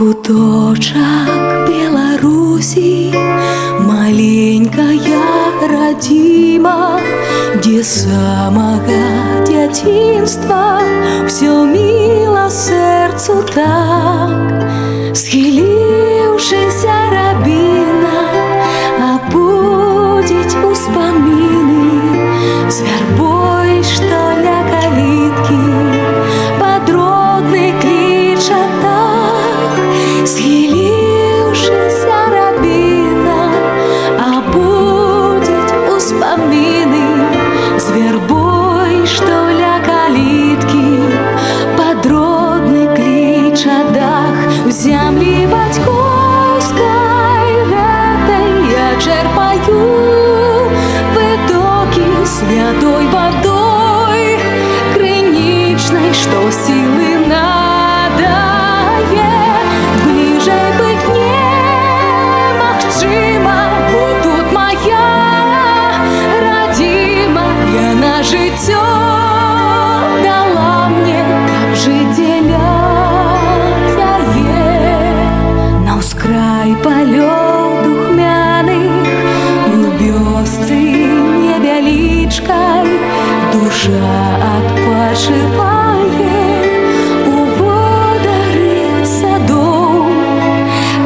Куточак Беларуси, маленькая родима, где с самого детинства все мило сердцу так. Схилившийся рабіна обудить успомины с вербой, что ля калитки подродный клича так. Схилившийся рабіна обудить успомины с вербой, что ля калитки подродный клича дах. У земли батьковской этой я черпаю витоки святой водой криничной, что силы надає. Ближе быть немагчыма, бо тут моя родима, яна жыццё дала мне, как жить дзеля яе. На ўскрай палёў духмяных у вёсцы невялічкай душа адпачывае у водары садоў.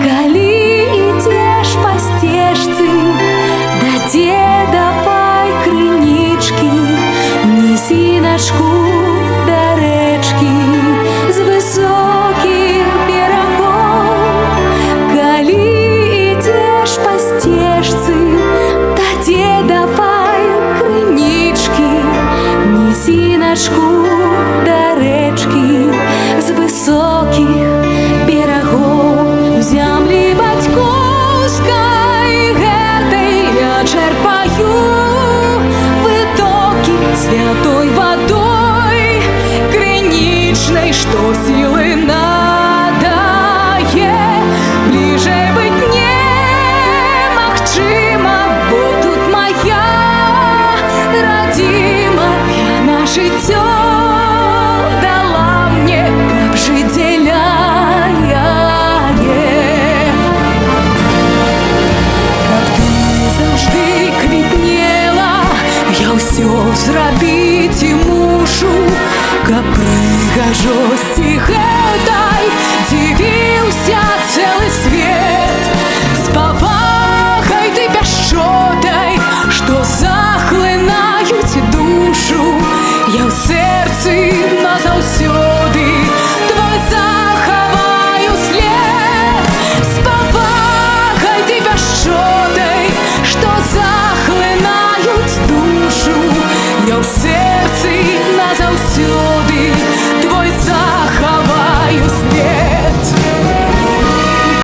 Калі ідзеш па сцежцы да дзедавай крынічкі, нізіначку да рэчкі з высокіх берагоў. Калі ідзеш па сцежцы да дзедавай крынічкі, нізіначку да рэчкі з высокіх берагоў. У зямлі бацькоўскай гэтай я чэрпаю вытокі святой водой крынічнай, што сілы на